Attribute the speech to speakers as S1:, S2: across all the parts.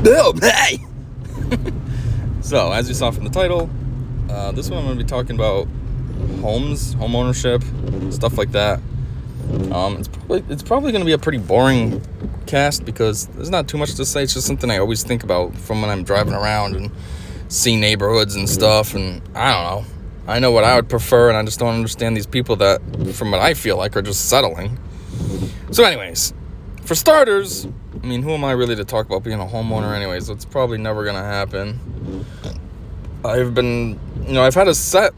S1: Hey! So, as you saw from the title, this one I'm going to be talking about homes, home ownership, stuff like that. It's probably going to be a pretty boring cast because there's not too much to say. It's just something I always think about from when I'm driving around and see neighborhoods and stuff. And I don't know. I know what I would prefer, and I just don't understand these people that, from what I feel like, are just settling. So anyways, for starters, I mean, who am I really to talk about being a homeowner anyways? It's probably never going to happen. I've had a set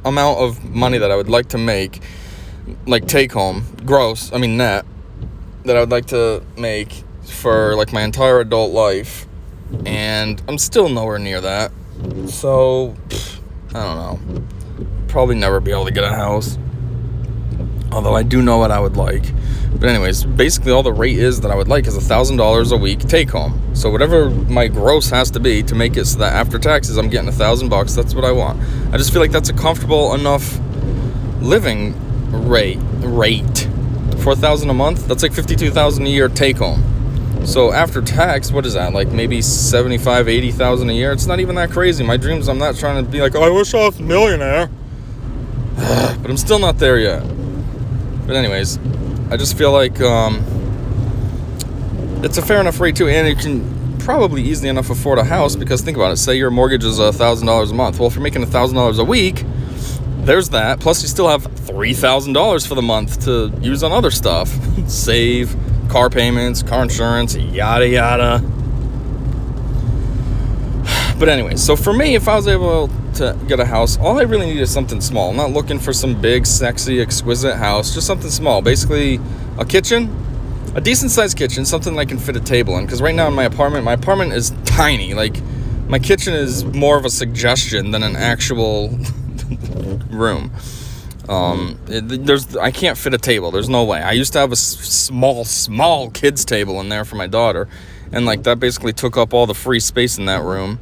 S1: amount of money that I would like to make, like take home, net, that I would like to make for like my entire adult life, and I'm still nowhere near that. So, I don't know. Probably never be able to get a house. Although I do know what I would like. But anyways, basically all the rate is that I would like is $1,000 a week take home. So whatever my gross has to be to make it so that after taxes I'm getting $1,000, that's what I want. I just feel like that's a comfortable enough living rate. $4,000 a month, that's like $52,000 a year take home. So after tax, what is that? Like maybe $75,000, $80,000 a year. It's not even that crazy. My dreams, I'm not trying to be like, oh, I wish I was a millionaire. But I'm still not there yet. But anyways, I just feel like it's a fair enough rate too, and you can probably easily enough afford a house, because think about it. Say your mortgage is $1,000 a month. Well, if you're making $1,000 a week, there's that. Plus, you still have $3,000 for the month to use on other stuff. Save, car payments, car insurance, yada yada. But anyway, so for me, if I was able to get a house, all I really need is something small. I'm not looking for some big, sexy, exquisite house. Just something small. Basically, a kitchen, a decent-sized kitchen, something that I can fit a table in. Because right now in my apartment is tiny. Like, my kitchen is more of a suggestion than an actual room. I can't fit a table. There's no way. I used to have a small kids table in there for my daughter, and like that basically took up all the free space in that room.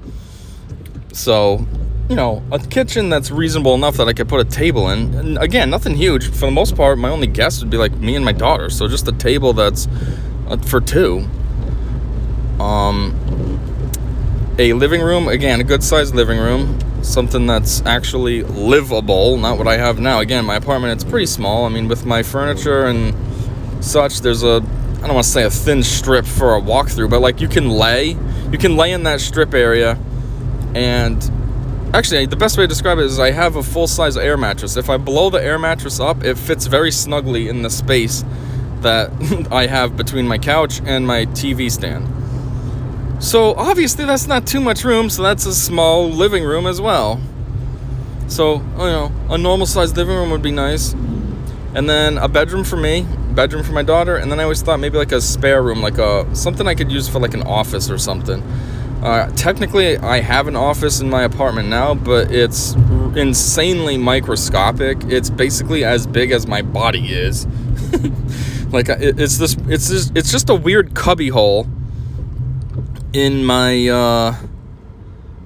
S1: So, a kitchen that's reasonable enough that I could put a table in. And again, nothing huge. For the most part, my only guest would be like me and my daughter. So just a table that's for two. A living room, again, a good-sized living room. Something that's actually livable, not what I have now. Again, my apartment, it's pretty small. I mean, with my furniture and such, there's I don't want to say a thin strip for a walkthrough, but like you can lay in that strip area. And actually, the best way to describe it is I have a full-size air mattress. If I blow the air mattress up, it fits very snugly in the space that I have between my couch and my TV stand. So obviously that's not too much room, so that's a small living room as well. So, a normal-sized living room would be nice. And then a bedroom for me, bedroom for my daughter, and then I always thought maybe like a spare room, like something I could use for like an office or something. Technically, I have an office in my apartment now, but it's insanely microscopic. It's basically as big as my body is. Like it's just a weird cubby hole in my.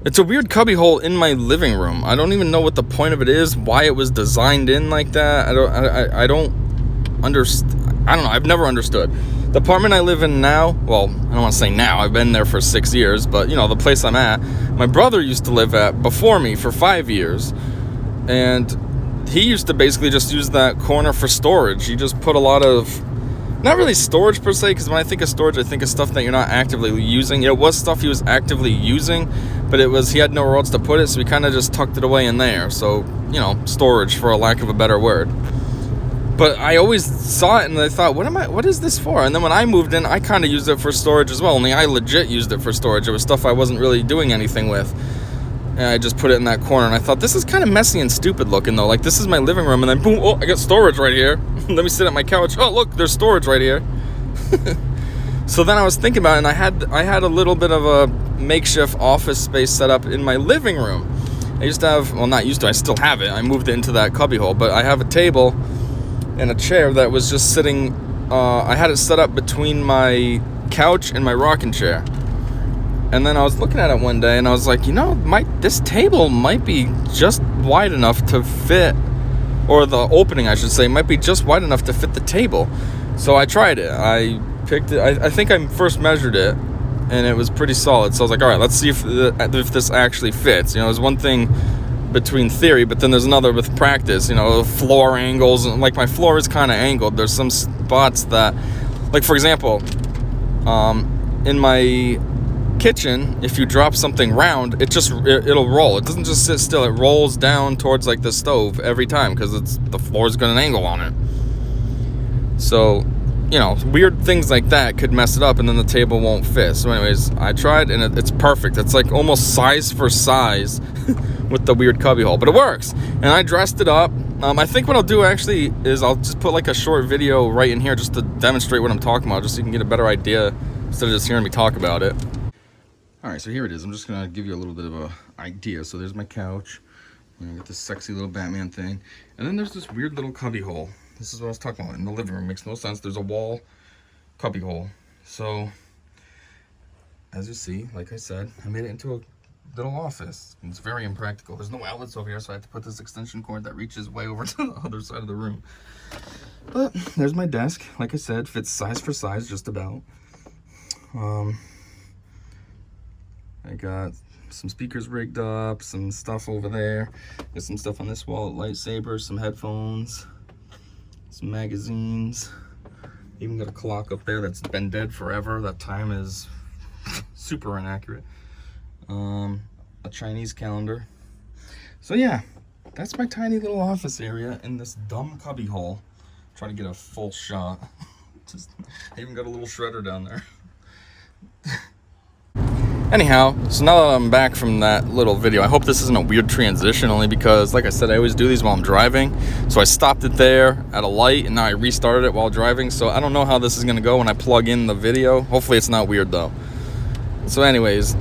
S1: It's a weird cubby hole in my living room. I don't even know what the point of it is, why it was designed in like that. I don't understand. I don't know. I've never understood. The apartment I live in now, well, I don't want to say now, I've been there for 6 years, but, the place I'm at, my brother used to live at before me for 5 years, and he used to basically just use that corner for storage. He just put a lot of, not really storage per se, because when I think of storage, I think of stuff that you're not actively using. It was stuff he was actively using, but he had nowhere else to put it, so he kind of just tucked it away in there. So, storage, for a lack of a better word. But I always saw it and I thought, what is this for? And then when I moved in, I kind of used it for storage as well. Only I legit used it for storage. It was stuff I wasn't really doing anything with. And I just put it in that corner. And I thought, this is kind of messy and stupid looking though. Like, this is my living room. And then boom, I got storage right here. Let me sit at my couch. Oh, look, there's storage right here. So then I was thinking about it, and I had a little bit of a makeshift office space set up in my living room. I used to have, I still have it. I moved it into that cubby hole. But I have a table and a chair that was just sitting, I had it set up between my couch and my rocking chair. And then I was looking at it one day and I was like, this table might be just wide enough to fit, or the opening I should say, might be just wide enough to fit the table. So I tried it. I picked it, I think I first measured it, and it was pretty solid. So I was like, all right, let's see if this actually fits. You know, there's one thing between theory, but then there's another with practice. You know, floor angles, and like my floor is kind of angled. There's some spots that, like for example, in my kitchen, if you drop something round, it'll roll. It doesn't just sit still. It rolls down towards like the stove every time because the floor's got an angle on it. So, you know, weird things like that could mess it up, and then the table won't fit. So anyways, I tried, and it's perfect. It's like almost size for size with the weird cubby hole, but it works. And I dressed it up. I think what I'll do actually is I'll just put like a short video right in here just to demonstrate what I'm talking about, just so you can get a better idea instead of just hearing me talk about it. All right, so here it is. I'm just gonna give you a little bit of a idea. So there's my couch. I got this sexy little Batman thing, and then there's this weird little cubby hole. This is what I was talking about in the living room. Makes no sense. There's a wall cubby hole. So as you see, like I said, I made it into a little office. It's very impractical. There's no outlets over here, so I had to put this extension cord that reaches way over to the other side of the room. But there's my desk. Like I said, fits size for size, just about. I got some speakers rigged up, some stuff over there. Got some stuff on this wall, lightsabers, some headphones, some magazines. Even got a clock up there that's been dead forever. That time is super inaccurate. A Chinese calendar. So yeah, that's my tiny little office area in this dumb cubby hole. Try to get a full shot. I even got a little shredder down there. Anyhow, so now that I'm back from that little video, I hope this isn't a weird transition, only because, like I said, I always do these while I'm driving. So I stopped it there at a light, and now I restarted it while driving. So I don't know how this is going to go when I plug in the video. Hopefully it's not weird, though. So anyways,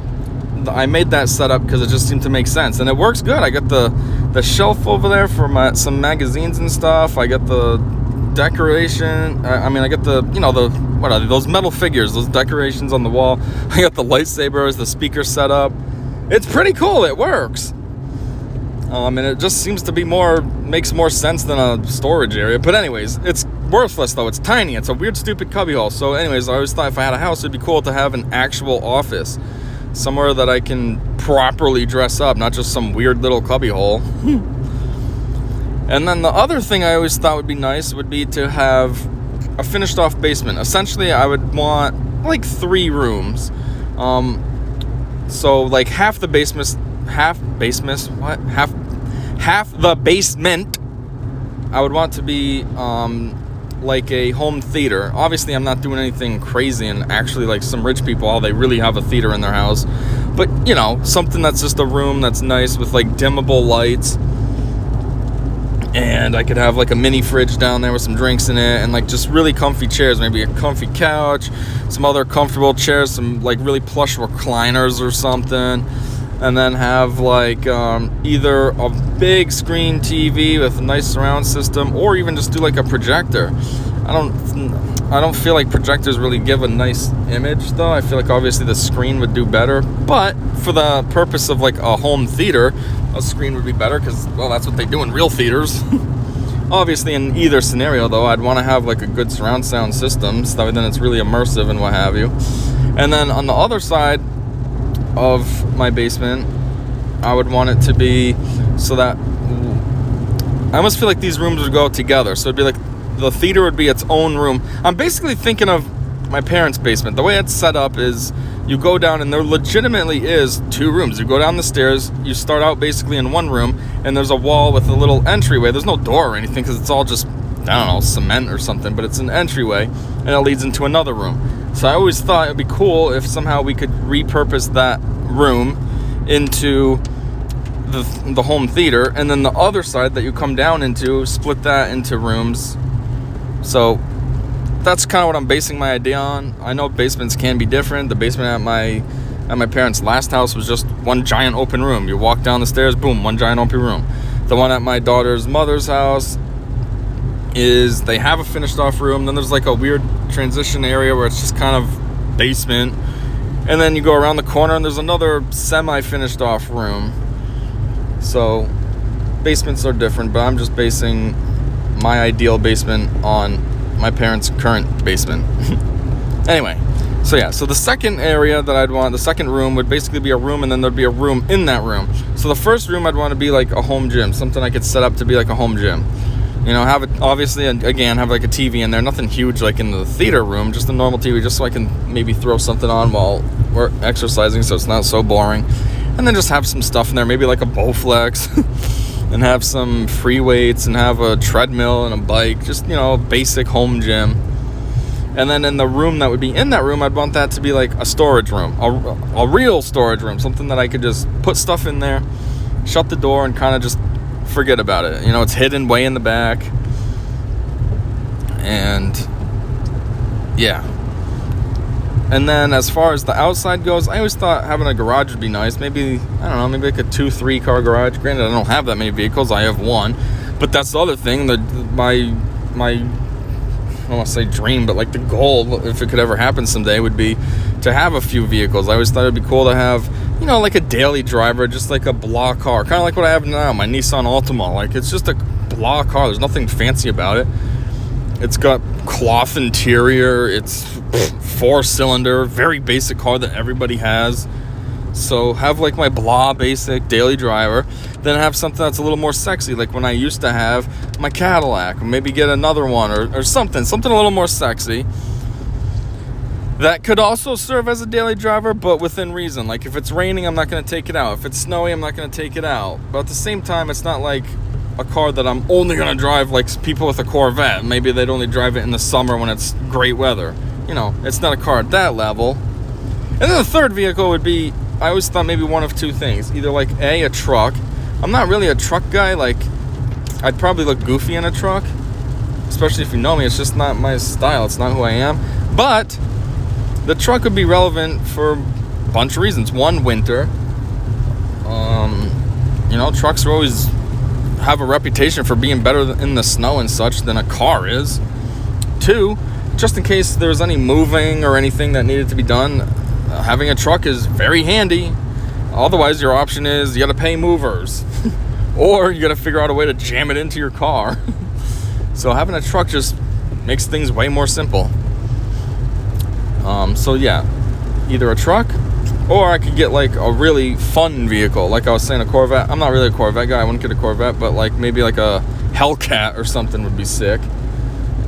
S1: I made that setup because it just seemed to make sense. And it works good. I got the shelf over there for some magazines and stuff. I got the decoration. I got the, you know, what are they, those metal figures, those decorations on the wall. I got the lightsabers, the speaker set up. It's pretty cool. It works. And it just seems to be makes more sense than a storage area. But anyways, it's worthless though. It's tiny. It's a weird, stupid cubby hole. So anyways, I always thought if I had a house, it'd be cool to have an actual office. Somewhere that I can properly dress up, not just some weird little cubby hole. And then the other thing I always thought would be nice would be to have a finished off basement. Essentially, I would want like 3 rooms. So like half the basement, half the basement, I would want to be like a home theater. Obviously, I'm not doing anything crazy, and actually like some rich people, they really have a theater in their house. But, you know, something that's just a room that's nice with like dimmable lights. And I could have like a mini fridge down there with some drinks in it, and like just really comfy chairs, maybe a comfy couch, some other comfortable chairs, some like really plush recliners or something. And then have like either a big screen TV with a nice surround system, or even just do like a projector. I don't feel like projectors really give a nice image though. I feel like obviously the screen would do better, but for the purpose of like a home theater, a screen would be better because, well, that's what they do in real theaters. Obviously, in either scenario though, I'd want to have like a good surround sound system, so then it's really immersive and what have you. And then on the other side of my basement, I would want it to be so that I almost feel like these rooms would go together. So it'd be like the theater would be its own room. I'm basically thinking of my parents' basement. The way it's set up is you go down, and there legitimately is 2 rooms. You go down the stairs, you start out basically in one room, and there's a wall with a little entryway. There's no door or anything because it's all just, I don't know, cement or something, but it's an entryway, and it leads into another room. So I always thought it'd be cool if somehow we could repurpose that room into the home theater, and then the other side that you come down into, split that into rooms. So that's kind of what I'm basing my idea on. I know basements can be different. The basement at my parents' last house was just one giant open room. You walk down the stairs, boom, one giant open room. The one at my daughter's mother's house is they have a finished off room, then there's like a weird transition area where it's just kind of basement, and then you go around the corner and there's another semi-finished off room. So basements are different, but I'm just basing my ideal basement on my parents' current basement. Anyway, So yeah, so the second area that I'd want, the second room would basically be a room, and then there'd be a room in that room. So the first room I'd want to be like a home gym, something I could set up to be like a home gym. You know, have it, obviously, again, have like a TV in there, nothing huge like in the theater room, just a normal TV, just so I can maybe throw something on while we're exercising so it's not so boring. And then just have some stuff in there, maybe like a Bowflex, and have some free weights, and have a treadmill and a bike, just, you know, basic home gym. And then in the room that would be in that room, I'd want that to be like a storage room, a real storage room, something that I could just put stuff in there, shut the door, and kind of just forget about it. You know, it's hidden way in the back. And yeah. And then as far as the outside goes, I always thought having a garage would be nice. Maybe, I don't know, maybe like a 2-3 car garage. Granted, I don't have that many vehicles. I have one. But that's the other thing, my I don't want to say dream, but like the goal, if it could ever happen someday, would be to have a few vehicles. I always thought it'd be cool to have, you know, like a daily driver, just like a blah car, kind of like what I have now, my Nissan Altima. Like, it's just a blah car. There's nothing fancy about it. It's got cloth interior. It's 4-cylinder, very basic car that everybody has. So have like my blah basic daily driver, then have something that's a little more sexy, like when I used to have my Cadillac, or maybe get another one, or something a little more sexy that could also serve as a daily driver, but within reason. Like, if it's raining, I'm not going to take it out. If it's snowy, I'm not going to take it out. But at the same time, it's not like a car that I'm only going to drive like people with a Corvette. Maybe they'd only drive it in the summer when it's great weather. You know, it's not a car at that level. And then the third vehicle would be, I always thought maybe one of two things. Either like a truck. I'm not really a truck guy. Like, I'd probably look goofy in a truck, especially if you know me. It's just not my style. It's not who I am. But the truck would be relevant for a bunch of reasons. One, winter. You know, trucks are always have a reputation for being better in the snow and such than a car is. Two, just in case there's any moving or anything that needed to be done, having a truck is very handy. Otherwise, your option is you got to pay movers or you got to figure out a way to jam it into your car. So having a truck just makes things way more simple. So yeah, either a truck, or I could get like a really fun vehicle. Like I was saying, a Corvette. I'm not really a Corvette guy. I wouldn't get a Corvette, but like maybe like a Hellcat or something would be sick.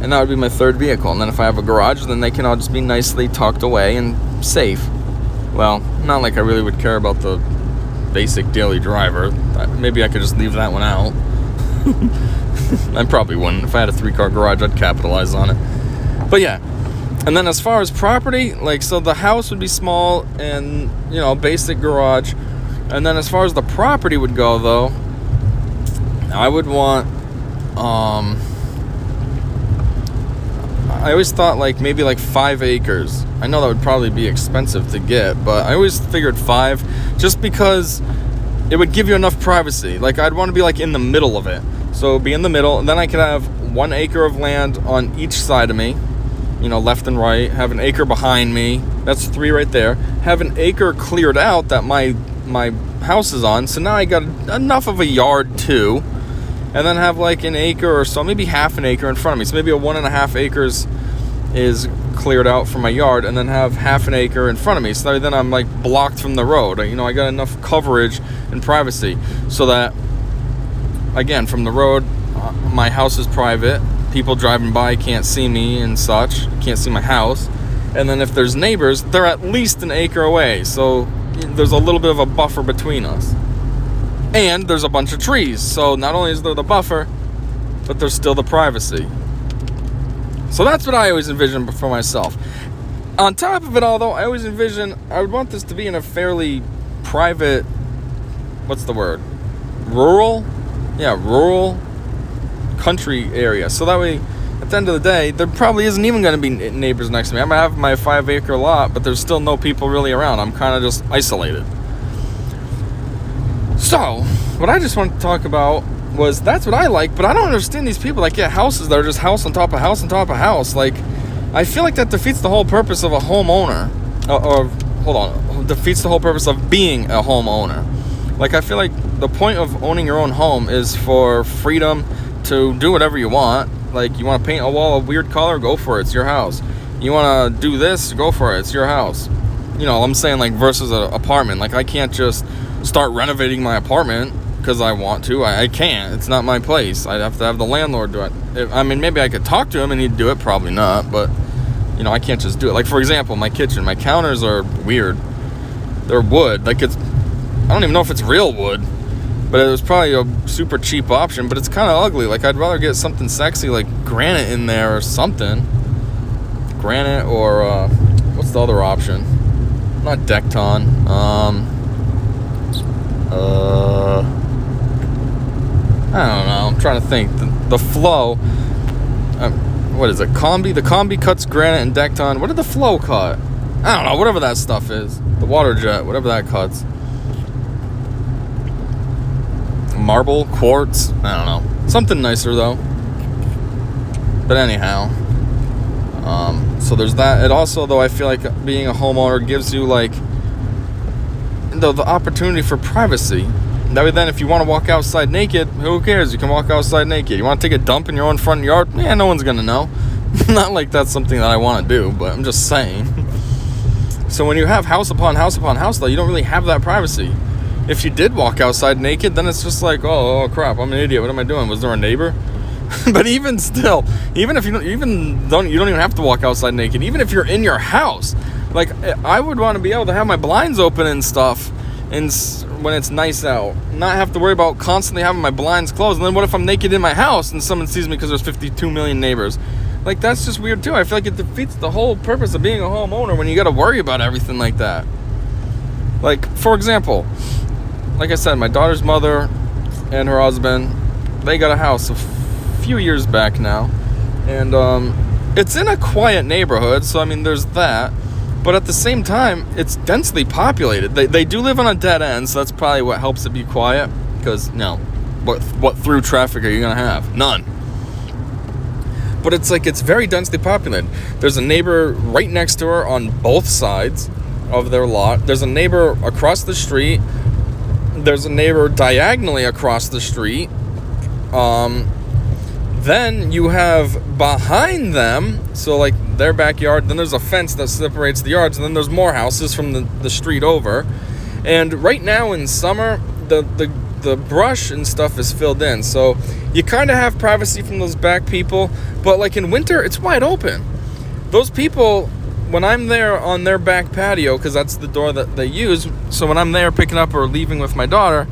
S1: And that would be my third vehicle. And then if I have a garage, then they can all just be nicely tucked away and safe. Well, not like I really would care about the basic daily driver. Maybe I could just leave that one out. I probably wouldn't. If I had a 3-car garage, I'd capitalize on it. But yeah. And then as far as property, like, so the house would be small and, you know, basic garage. And then as far as the property would go, though, I would want, I always thought like maybe like 5 acres. I know that would probably be expensive to get, but I always figured 5 just because it would give you enough privacy. Like, I'd want to be like in the middle of it. So be in the middle, and then I could have 1 acre of land on each side of me, you know, left and right, have an acre behind me. That's 3 right there. Have an acre cleared out that my house is on. So now I got enough of a yard too. And then have like an acre or so, maybe half an acre in front of me. So maybe a 1.5 acres is cleared out from my yard, and then have half an acre in front of me. So then I'm like blocked from the road. You know, I got enough coverage and privacy so that, again, from the road, my house is private. People driving by can't see me and such, can't see my house. And then if there's neighbors, they're at least an acre away. So there's a little bit of a buffer between us. And there's a bunch of trees. So not only is there the buffer, but there's still the privacy. So that's what I always envisioned for myself. On top of it all, though, I always envision I would want this to be in a fairly private, what's the word? Rural? Yeah, rural country area. So that way, at the end of the day, there probably isn't even going to be neighbors next to me. I might have my 5-acre lot, but there's still no people really around. I'm kind of just isolated. So, what I just wanted to talk about was, that's what I like, but I don't understand these people that get houses that are just house on top of house on top of house. Like, I feel like that defeats the whole purpose of a homeowner. Defeats the whole purpose of being a homeowner. Like, I feel like the point of owning your own home is for freedom to do whatever you want. Like, you want to paint a wall a weird color, go for it. It's your house. You want to do this, go for it. It's your house. You know, I'm saying, like, versus an apartment. Like, I can't just start renovating my apartment because I want to. I can't. It's not my place. I'd have to have the landlord do it. I mean, maybe I could talk to him and he'd do it. Probably not. But, you know, I can't just do it. Like, for example, my kitchen. My counters are weird. They're wood. Like, I don't even know if it's real wood. But it was probably a super cheap option. But it's kind of ugly. Like, I'd rather get something sexy like granite in there or something. Granite or, what's the other option? Not Decton. I don't know. I'm trying to think. The Flow. What is it? Combi? The Combi cuts granite and Decton. What did the Flow cut? I don't know. Whatever that stuff is. The water jet. Whatever that cuts. Marble? Quartz? I don't know. Something nicer, though. But anyhow. So there's that. It also, though, I feel like being a homeowner gives you, like, the opportunity for privacy. That way, then, if you want to walk outside naked, who cares? You can walk outside naked. You want to take a dump in your own front yard? Yeah, no one's going to know. Not like that's something that I want to do, but I'm just saying. So when you have house upon house upon house, though, you don't really have that privacy. If you did walk outside naked, then it's just like, oh crap, I'm an idiot. What am I doing? Was there a neighbor? But even still, even if you don't even have to walk outside naked. Even if you're in your house, like, I would want to be able to have my blinds open and stuff, and when it's nice out, not have to worry about constantly having my blinds closed. And then what if I'm naked in my house and someone sees me because there's 52 million neighbors? Like, that's just weird too. I feel like it defeats the whole purpose of being a homeowner when you got to worry about everything like that. Like, for example, like I said, my daughter's mother and her husband, they got a house few years back now, and it's in a quiet neighborhood, so I mean there's that, but at the same time it's densely populated. They do live on a dead end, so that's probably what helps it be quiet, because what through traffic are you gonna have? None. But it's like, it's very densely populated. There's a neighbor right next to her on both sides of their lot. There's a neighbor across the street. There's a neighbor diagonally across the street. Then you have behind them, so like their backyard, then there's a fence that separates the yards, and then there's more houses from the street over. And right now in summer, the brush and stuff is filled in, so you kind of have privacy from those back people. But like in winter, it's wide open. Those people, when I'm there on their back patio, because that's the door that they use, so when I'm there picking up or leaving with my daughter,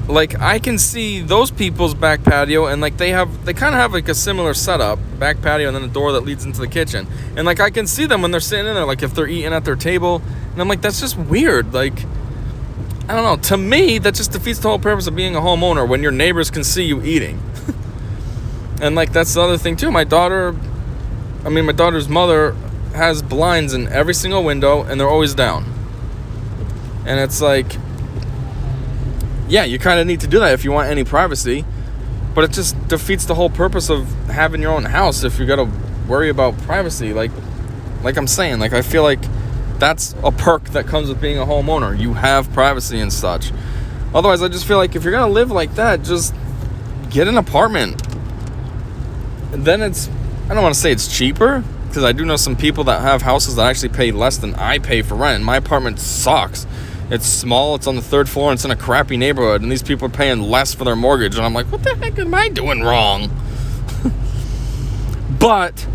S1: like, I can see those people's back patio, and like they kind of have like a similar setup, back patio, and then a door that leads into the kitchen. And like I can see them when they're sitting in there, like if they're eating at their table, and I'm like, that's just weird. Like, I don't know. To me, that just defeats the whole purpose of being a homeowner when your neighbors can see you eating. And like, that's the other thing too. My daughter's mother has blinds in every single window, and they're always down. And it's like, yeah, you kind of need to do that if you want any privacy, but it just defeats the whole purpose of having your own house if you got to worry about privacy. Like I'm saying, like, I feel like that's a perk that comes with being a homeowner. You have privacy and such. Otherwise, I just feel like if you're going to live like that, just get an apartment. And then I don't want to say it's cheaper, because I do know some people that have houses that actually pay less than I pay for rent. My apartment sucks. It's small, it's on the 3rd floor, and it's in a crappy neighborhood, and these people are paying less for their mortgage, and I'm like, what the heck am I doing wrong? But,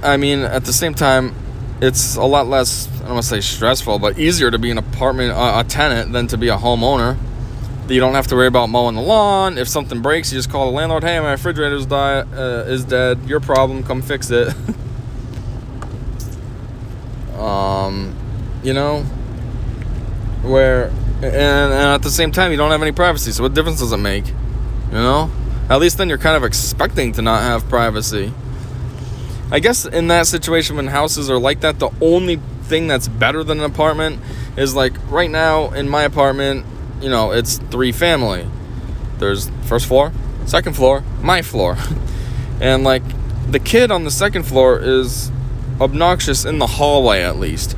S1: I mean, at the same time, it's a lot less, I don't want to say stressful, but easier to be an apartment, a tenant, than to be a homeowner. You don't have to worry about mowing the lawn. If something breaks, you just call the landlord, hey, my refrigerator is dead, your problem, come fix it. You know? And at the same time, you don't have any privacy, so what difference does it make? You know? At least then you're kind of expecting to not have privacy. I guess in that situation, when houses are like that, the only thing that's better than an apartment is, like, right now in my apartment, you know, it's 3 family. There's 1st floor, 2nd floor, my floor. And like, the kid on the 2nd floor is obnoxious in the hallway, at least.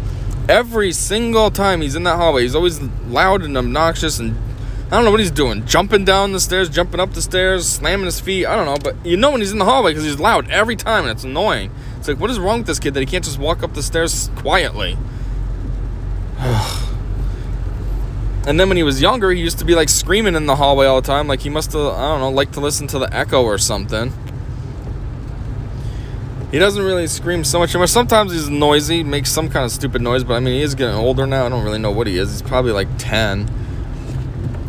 S1: Every single time he's in that hallway, he's always loud and obnoxious, and I don't know what he's doing. Jumping down the stairs, jumping up the stairs, slamming his feet. I don't know, but you know when he's in the hallway because he's loud every time, and it's annoying. It's like, what is wrong with this kid that he can't just walk up the stairs quietly? And then when he was younger, he used to be like screaming in the hallway all the time. Like he must have, I don't know, like to listen to the echo or something. He doesn't really scream so much anymore. Sometimes he's noisy, makes some kind of stupid noise, but I mean, he is getting older now. I don't really know what he is. He's probably like 10.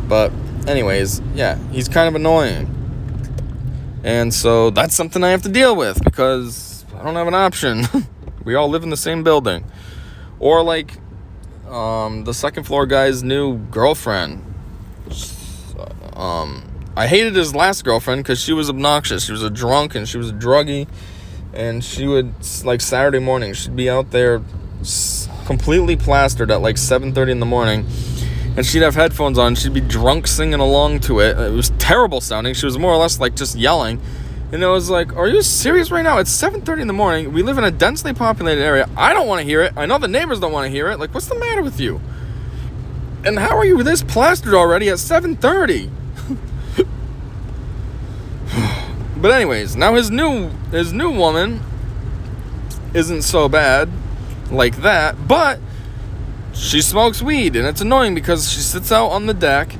S1: But anyways, yeah, he's kind of annoying. And so that's something I have to deal with because I don't have an option. We all live in the same building. Or like the second floor guy's new girlfriend. I hated his last girlfriend because she was obnoxious. She was a drunk and she was a druggie. And she would, like Saturday morning, she'd be out there completely plastered at like 7:30 in the morning. And she'd have headphones on. She'd be drunk singing along to it. It was terrible sounding. She was more or less like just yelling. And it was like, are you serious right now? It's 7:30 in the morning. We live in a densely populated area. I don't want to hear it. I know the neighbors don't want to hear it. Like, what's the matter with you? And how are you this plastered already at 7:30? But anyways, now his new woman isn't so bad like that, but she smokes weed, and it's annoying because she sits out on the deck,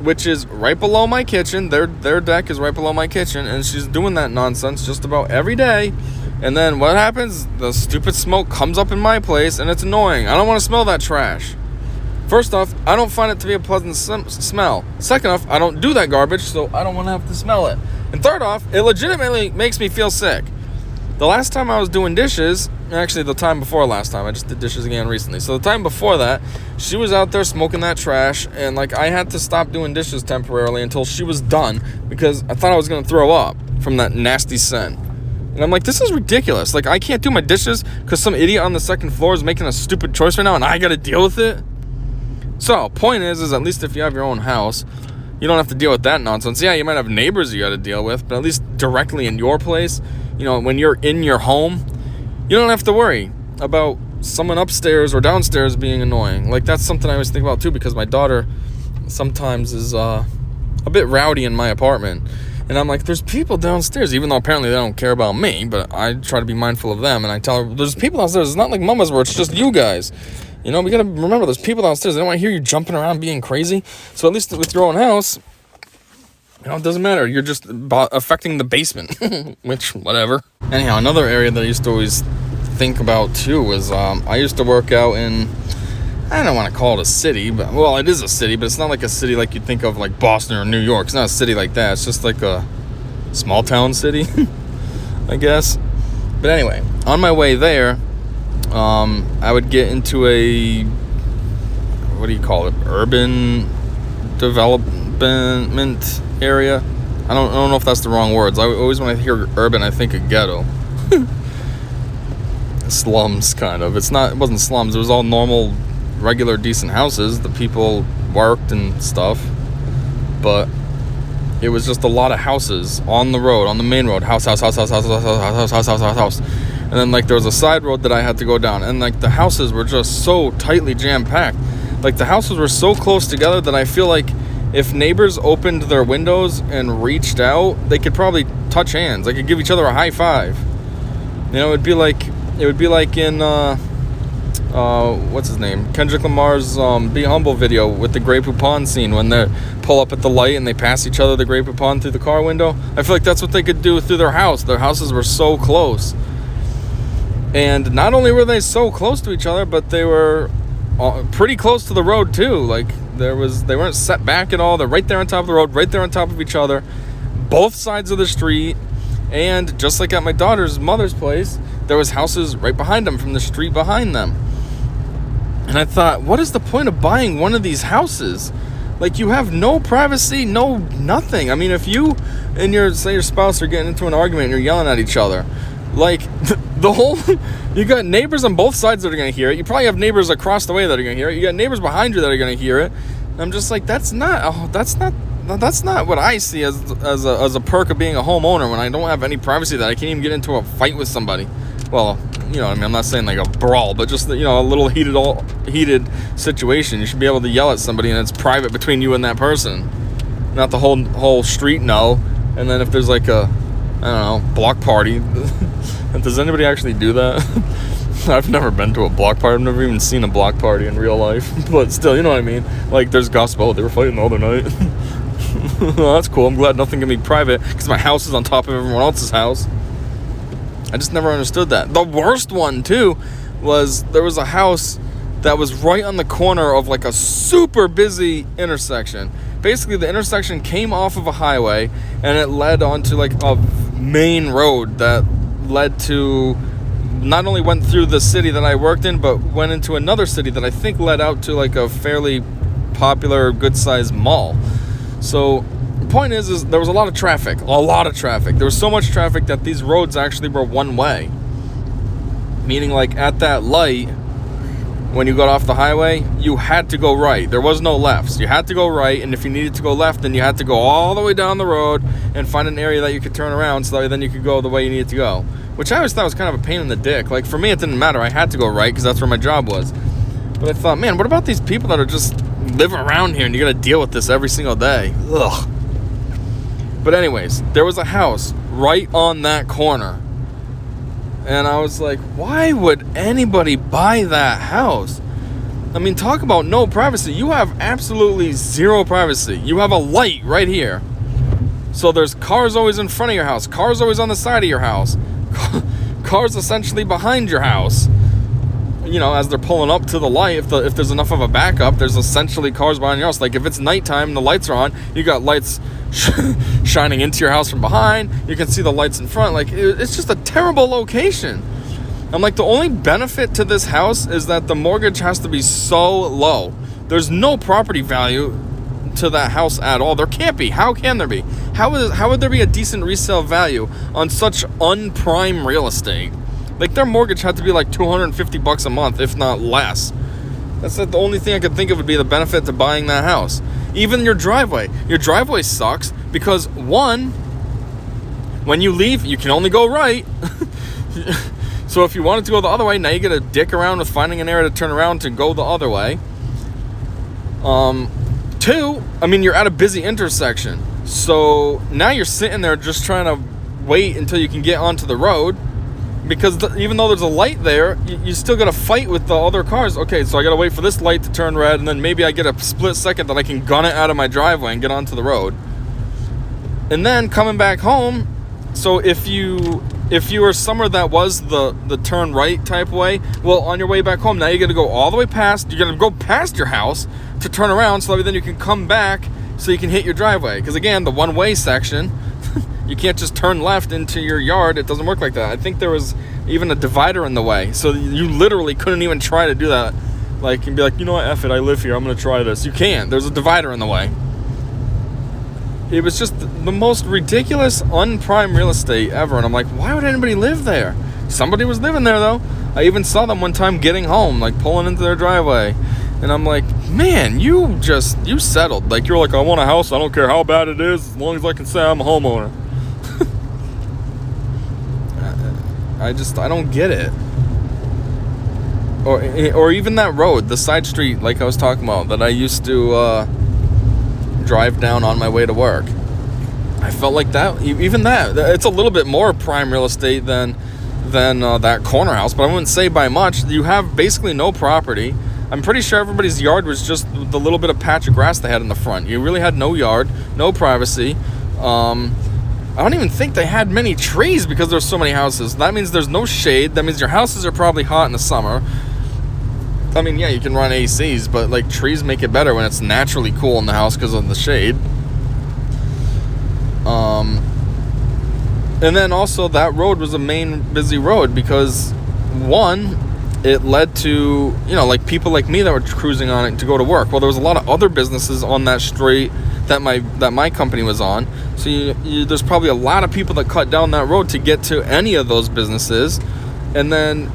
S1: which is right below my kitchen. Their deck is right below my kitchen, and she's doing that nonsense just about every day. And then what happens? The stupid smoke comes up in my place, and it's annoying. I don't want to smell that trash. First off, I don't find it to be a pleasant smell. Second off, I don't do that garbage, so I don't want to have to smell it. And third off, it legitimately makes me feel sick. The last time I was doing dishes, actually the time before last time, I just did dishes again recently. So the time before that, she was out there smoking that trash, and like I had to stop doing dishes temporarily until she was done because I thought I was going to throw up from that nasty scent. And I'm like, this is ridiculous. Like, I can't do my dishes because some idiot on the second floor is making a stupid choice right now and I got to deal with it. So, point is at least if you have your own house, you don't have to deal with that nonsense. Yeah, you might have neighbors you got to deal with, but at least directly in your place, you know, when you're in your home, you don't have to worry about someone upstairs or downstairs being annoying. Like, that's something I always think about, too, because my daughter sometimes is a bit rowdy in my apartment. And I'm like, there's people downstairs, even though apparently they don't care about me, but I try to be mindful of them. And I tell her, there's people downstairs. It's not like Mama's where it's just you guys. You know, we got to remember there's people downstairs. They don't want to hear you jumping around being crazy. So at least with your own house, you know, it doesn't matter. You're just affecting the basement, which, whatever. Anyhow, another area that I used to always think about, too, was I used to work out in, I don't want to call it a city, but, well, it is a city, but it's not like a city like you'd think of like Boston or New York. It's not a city like that. It's just like a small town city, I guess. But anyway, on my way there, I would get into a, what do you call it, urban development area. I don't know if that's the wrong words. I always, when I hear urban, I think of ghetto. Slums, kind of. It wasn't slums. It was all normal, regular, decent houses. The people worked and stuff. But it was just a lot of houses on the road, on the main road. House. And then, like, there was a side road that I had to go down. And, like, the houses were just so tightly jam-packed. Like, the houses were so close together that I feel like if neighbors opened their windows and reached out, they could probably touch hands. They could give each other a high five. You know, it would be like in, what's his name? Kendrick Lamar's Be Humble video with the Grey Poupon scene when they pull up at the light and they pass each other the Grey Poupon through the car window. I feel like that's what they could do through their house. Their houses were so close. And not only were they so close to each other, but they were pretty close to the road too. Like, they weren't set back at all. They're right there on top of the road, right there on top of each other, both sides of the street. And just like at my daughter's mother's place, there was houses right behind them from the street behind them. And I thought, what is the point of buying one of these houses? Like, you have no privacy, no nothing. I mean, if you and your spouse are getting into an argument and you're yelling at each other, like, you got neighbors on both sides that are going to hear it. You probably have neighbors across the way that are going to hear it. You got neighbors behind you that are going to hear it. And I'm just like, that's not what I see as a perk of being a homeowner when I don't have any privacy, that I can't even get into a fight with somebody. Well, you know what I mean, I'm not saying like a brawl, but just, you know, a little heated situation. You should be able to yell at somebody and it's private between you and that person. Not the whole street know. And then if there's like a, I don't know, block party, Does anybody actually do that? I've never been to a block party. I've never even seen a block party in real life. But still, you know what I mean? Like, there's gossip. Oh, they were fighting the other night. Well, that's cool. I'm glad nothing can be private because my house is on top of everyone else's house. I just never understood that. The worst one, too, was there was a house that was right on the corner of, like, a super busy intersection. Basically, the intersection came off of a highway, and it led onto, like, a main road that led to... not only went through the city that I worked in, but went into another city that I think led out to, like, a fairly popular, good-sized mall. So, the point is there was a lot of traffic. There was so much traffic that these roads actually were one way. Meaning, like, at that light, when you got off the highway, you had to go right. There was no lefts. You had to go right, and if you needed to go left, then you had to go all the way down the road and find an area that you could turn around so that then you could go the way you needed to go. Which I always thought was kind of a pain in the dick. Like, for me, it didn't matter. I had to go right because that's where my job was. But I thought, man, what about these people that are just live around here and you got to deal with this every single day? Ugh. But anyways, there was a house right on that corner. And I was like, why would anybody buy that house? I mean, talk about no privacy. You have absolutely zero privacy. You have a light right here. So there's cars always in front of your house. Cars always on the side of your house. Cars essentially behind your house. You know, as they're pulling up to the light, if there's enough of a backup, there's essentially cars behind your house. Like, if it's nighttime and the lights are on, you got lights shining into your house from behind. You can see the lights in front. Like, it's just a terrible location. I'm like, the only benefit to this house is that the mortgage has to be so low. There's no property value to that house at all. There can't be. How can there be? How would there be a decent resale value on such unprime real estate? Like, their mortgage had to be like $250 a month, if not less. That's the only thing I could think of would be the benefit to buying that house. Even your driveway. Your driveway sucks because, one, when you leave, you can only go right. So if you wanted to go the other way, now you got to dick around with finding an area to turn around to go the other way. Two, I mean, you're at a busy intersection. So now you're sitting there just trying to wait until you can get onto the road. Because even though there's a light there, you still got to fight with the other cars. Okay, so I got to wait for this light to turn red, and then maybe I get a split second that I can gun it out of my driveway and get onto the road. And then coming back home, so if you were somewhere that was the turn right type way, well, on your way back home, now you got to go all the way past. You're going to go past your house to turn around, so that then you can come back so you can hit your driveway. Because again, the one-way section, you can't just turn left into your yard. It doesn't work like that. I think there was even a divider in the way. So you literally couldn't even try to do that. Like, and be like, you know what, F it, I live here, I'm going to try this. You can't. There's a divider in the way. It was just the most ridiculous, unprime real estate ever. And I'm like, why would anybody live there? Somebody was living there, though. I even saw them one time getting home, like pulling into their driveway. And I'm like, man, you settled. Like, you're like, I want a house. I don't care how bad it is, as long as I can say I'm a homeowner. I don't get it. Or even that road, the side street, like I was talking about, that I used to drive down on my way to work. I felt like that, even that, it's a little bit more prime real estate than that corner house, but I wouldn't say by much. You have basically no property. I'm pretty sure everybody's yard was just the little bit of patch of grass they had in the front. You really had no yard, no privacy. I don't even think they had many trees because there's so many houses. That means there's no shade. That means your houses are probably hot in the summer. I mean, yeah, you can run ACs, but like trees make it better when it's naturally cool in the house because of the shade. And then also that road was a main busy road because, one, it led to, you know, like people like me that were cruising on it to go to work. Well, there was a lot of other businesses on that street that my company was on. So there's probably a lot of people that cut down that road to get to any of those businesses. And then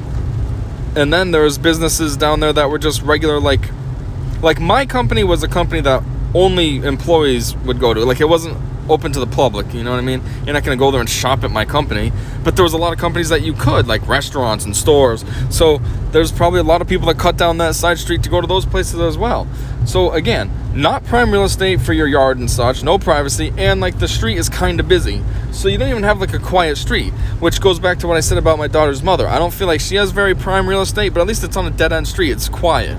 S1: there's businesses down there that were just regular, like my company was a company that only employees would go to. Like, it wasn't open to the public, you know what I mean? You're not going to go there and shop at my company. But there was a lot of companies that you could, like restaurants and stores. So there's probably a lot of people that cut down that side street to go to those places as well. So again, not prime real estate for your yard and such, no privacy, and like the street is kind of busy. So you don't even have like a quiet street, which goes back to what I said about my daughter's mother. I don't feel like she has very prime real estate, but at least it's on a dead-end street. It's quiet.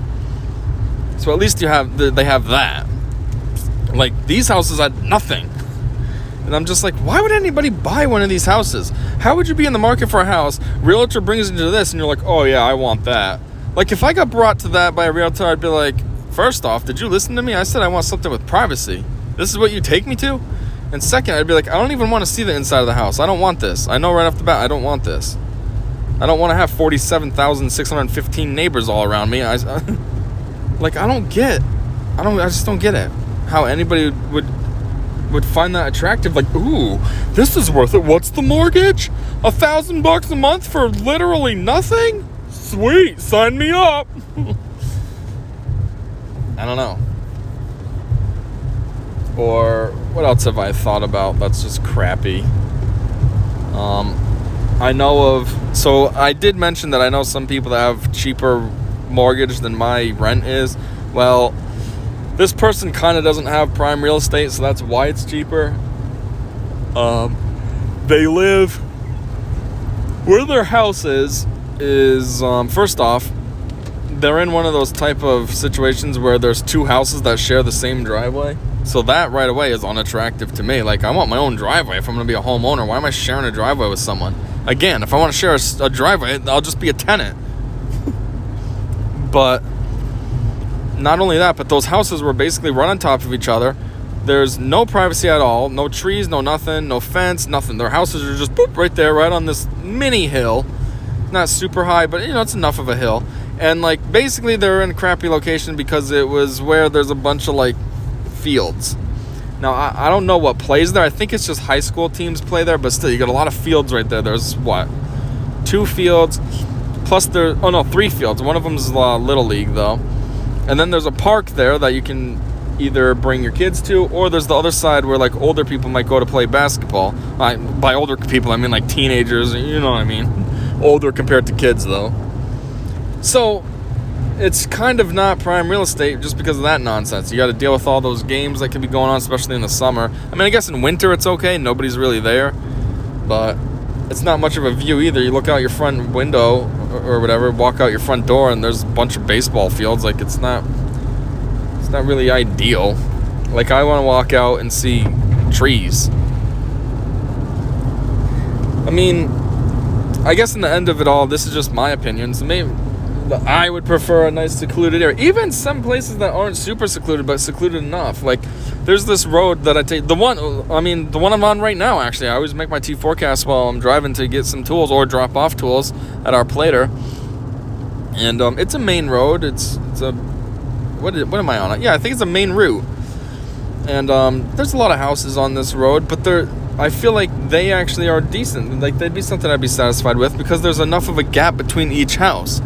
S1: So at least they have that. Like, these houses had nothing. And I'm just like, why would anybody buy one of these houses? How would you be in the market for a house, realtor brings you to this, and you're like, oh yeah, I want that. Like, if I got brought to that by a realtor, I'd be like, first off, did you listen to me? I said I want something with privacy. This is what you take me to? And second, I'd be like, I don't even want to see the inside of the house. I don't want this. I know right off the bat, I don't want this. I don't want to have 47,615 neighbors all around me. I just don't get it. How anybody would find that attractive. Like, ooh, this is worth it. What's the mortgage? $1,000 a month for literally nothing? Sweet, sign me up. I don't know. Or what else have I thought about that's just crappy? So I did mention that I know some people that have cheaper mortgage than my rent is. Well, this person kind of doesn't have prime real estate, so that's why it's cheaper. They live where their house is first off, they're in one of those type of situations where there's two houses that share the same driveway. So that right away is unattractive to me. Like, I want my own driveway if I'm going to be a homeowner. Why am I sharing a driveway with someone? Again, if I want to share a driveway, I'll just be a tenant. But not only that, but those houses were basically run on top of each other. There's no privacy at all. No trees, no nothing, no fence, nothing. Their houses are just boop right there, right on this mini hill. Not super high, but it's enough of a hill. And like, basically they're in a crappy location because it was where there's a bunch of like fields. Now I don't know what plays there. I think it's just high school teams play there, but still, you got a lot of fields right there. There's 2 fields plus 3 fields. One of them is Little League though. And then there's a park there that you can either bring your kids to, or there's the other side where like older people might go to play basketball. By older people, I mean like teenagers, you know what I mean. Older compared to kids though. So it's kind of not prime real estate just because of that nonsense. You got to deal with all those games that can be going on, especially in the summer. I mean, I guess in winter it's okay. Nobody's really there. But it's not much of a view either. You look out your front window or whatever, walk out your front door, and there's a bunch of baseball fields. Like, it's not really ideal. Like, I want to walk out and see trees. I mean, I guess in the end of it all, this is just my opinion. So maybe I would prefer a nice secluded area. Even some places that aren't super secluded, but secluded enough. Like, there's this road that I take. The one I'm on right now, actually. I always make my T4Cast while I'm driving to get some tools or drop off tools at our plater. And it's a main road. It's a what am I on? Yeah, I think it's a main route. And there's a lot of houses on this road, but I feel like they actually are decent. Like, they'd be something I'd be satisfied with because there's enough of a gap between each house.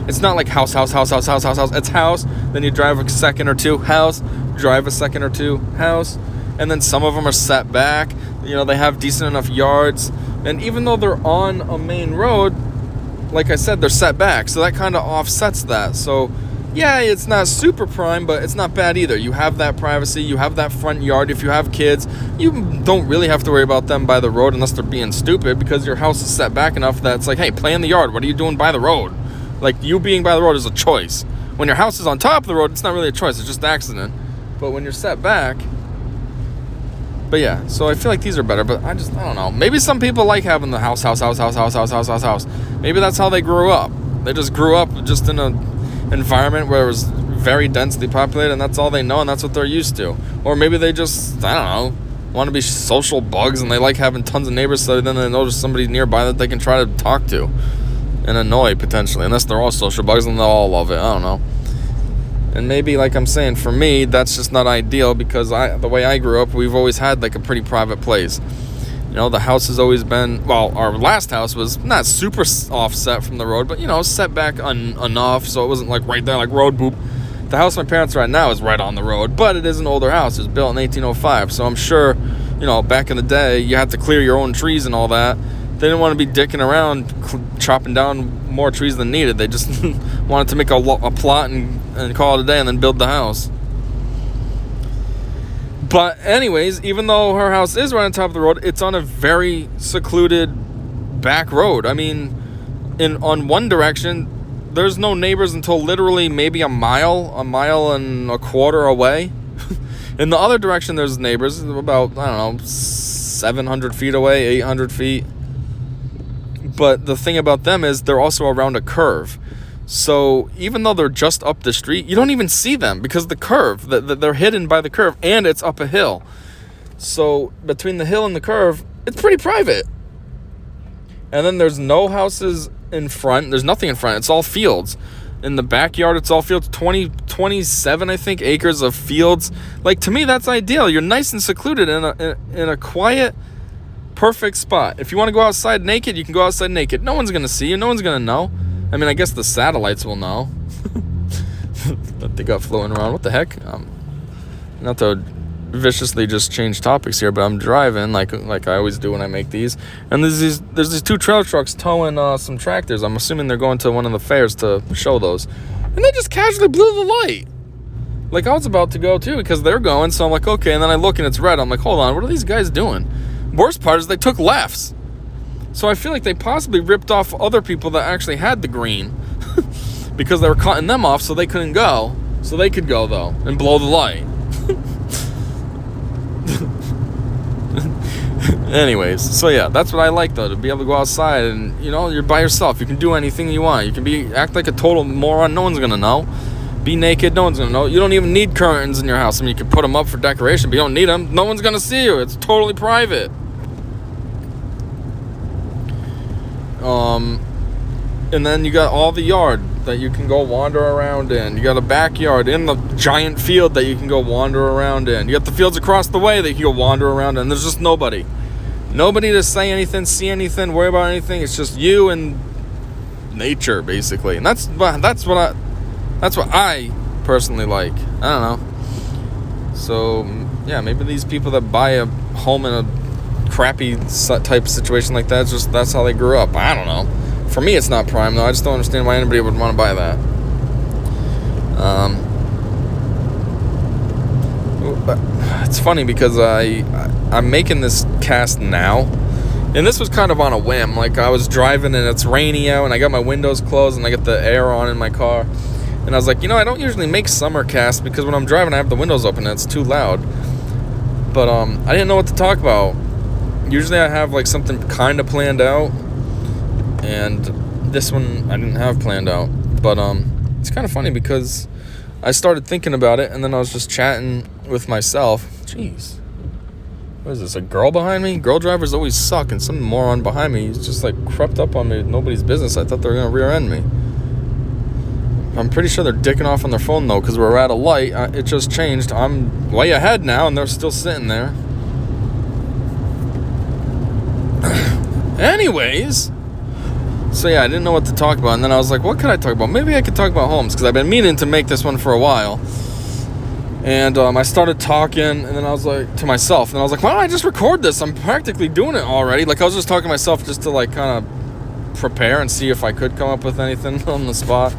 S1: It's not like house. It's house, then you drive a second or two, house, drive a second or two, house. And then some of them are set back. They have decent enough yards. And even though they're on a main road, like I said, they're set back. So that kind of offsets that. So, yeah, it's not super prime, but it's not bad either. You have that privacy. You have that front yard. If you have kids, you don't really have to worry about them by the road unless they're being stupid, because your house is set back enough that it's like, hey, play in the yard. What are you doing by the road? Like, you being by the road is a choice. When your house is on top of the road, it's not really a choice. It's just accident. But when you're set back... But yeah, so I feel like these are better. But I don't know. Maybe some people like having the house. Maybe that's how they grew up. They just grew up just in an environment where it was very densely populated, and that's all they know, and that's what they're used to. Or maybe they just, I don't know, want to be social bugs, and they like having tons of neighbors, so then they know there's somebody nearby that they can try to talk to. And annoy, potentially, unless they're all social bugs and they'll all love it. I don't know. And maybe, like I'm saying, for me, that's just not ideal, because the way I grew up, we've always had like a pretty private place. The house has always been, well, our last house was not super offset from the road, but set back enough so it wasn't like right there, like road boop. The house my parents are at now is right on the road, but it is an older house. It was built in 1805, so I'm sure, back in the day, you had to clear your own trees and all that. They didn't want to be dicking around chopping down more trees than needed. They just wanted to make a plot and call it a day and then build the house. But anyways, even though her house is right on top of the road, it's on a very secluded back road. I mean, on one direction, there's no neighbors until literally maybe a mile and a quarter away. In the other direction, there's neighbors about, I don't know, 700 feet away, 800 feet. But the thing about them is they're also around a curve. So even though they're just up the street, you don't even see them because the curve, they're hidden by the curve, and it's up a hill. So between the hill and the curve, it's pretty private. And then there's no houses in front. There's nothing in front. It's all fields. In the backyard, it's all fields. 27, I think, acres of fields. Like, to me, that's ideal. You're nice and secluded in a quiet, perfect spot. If you want to go outside naked, you can go outside naked. No one's going to see you. No one's going to know. I mean, I guess the satellites will know that they got floating around. What the heck? Not to viciously just change topics here, but I'm driving like I always do when I make these. And there's these two trailer trucks towing some tractors. I'm assuming they're going to one of the fairs to show those. And they just casually blew the light. Like, I was about to go too because they're going. So I'm like, okay. And then I look and it's red. I'm like, hold on. What are these guys doing? Worst part is they took lefts. So I feel like they possibly ripped off other people that actually had the green because they were cutting them off so they couldn't go. So they could go, though, and blow the light. Anyways, so yeah, that's what I like, though, to be able to go outside and, you're by yourself. You can do anything you want. You can act like a total moron. No one's going to know. Be naked. No one's going to know. You don't even need curtains in your house. I mean, you can put them up for decoration, but you don't need them. No one's going to see you. It's totally private. And then you got all the yard that you can go wander around in. You got a backyard in the giant field that you can go wander around in. You got the fields across the way that you can go wander around in. There's just nobody to say anything, see anything, worry about anything. It's just you and nature, basically. And that's what I personally like. I don't know. So yeah, maybe these people that buy a home in a crappy type situation like that, that's how they grew up. I don't know. For me, it's not prime, though. I just don't understand why anybody would want to buy that. It's funny because I'm making this cast now, and this was kind of on a whim. Like, I was driving and it's rainy out, and I got my windows closed and I got the air on in my car, and I was like, I don't usually make summer casts because when I'm driving I have the windows open and it's too loud. But I didn't know what to talk about. Usually I have like something kind of planned out, and this one I didn't have planned out. But it's kind of funny because I started thinking about it, and then I was just chatting with myself. Jeez. What is this, a girl behind me? Girl drivers always suck, and some moron behind me, he's just like crept up on me. Nobody's business. I thought they were going to rear end me. I'm pretty sure they're dicking off on their phone, though, because we're at a light. It just changed. I'm way ahead now, and they're still sitting there. Anyways, so yeah, I didn't know what to talk about, and then I was like, what could I talk about? Maybe I could talk about homes, because I've been meaning to make this one for a while. And I started talking, and then I was like, to myself, and I was like, why don't I just record this? I'm practically doing it already. Like, I was just talking to myself just to, like, kind of prepare and see if I could come up with anything on the spot.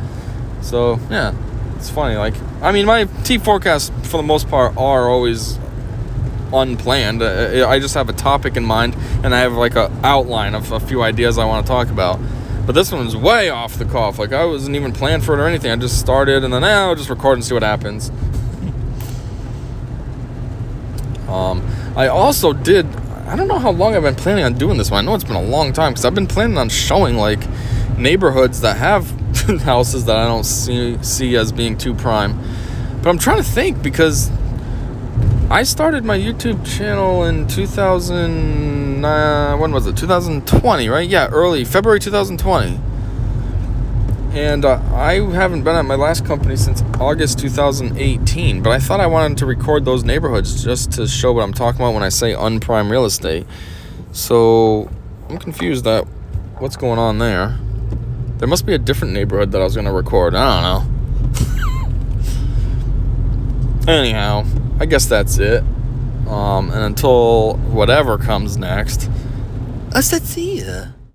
S1: So, yeah, it's funny. Like, I mean, my T4Casts, for the most part, are always unplanned. I just have a topic in mind, and I have, like, a outline of a few ideas I want to talk about. But this one's way off the cuff. Like, I wasn't even planned for it or anything. I just started, and then, I'll just record and see what happens. I also did, I don't know how long I've been planning on doing this one. I know it's been a long time, because I've been planning on showing, like, neighborhoods that have houses that I don't see as being too prime. But I'm trying to think, because I started my YouTube channel in 2020, right? Yeah, early, February 2020. And I haven't been at my last company since August 2018, but I thought I wanted to record those neighborhoods just to show what I'm talking about when I say unprime real estate. So I'm confused at what's going on there. There must be a different neighborhood that I was going to record. I don't know. Anyhow, I guess that's it. And until whatever comes next, I'll see ya.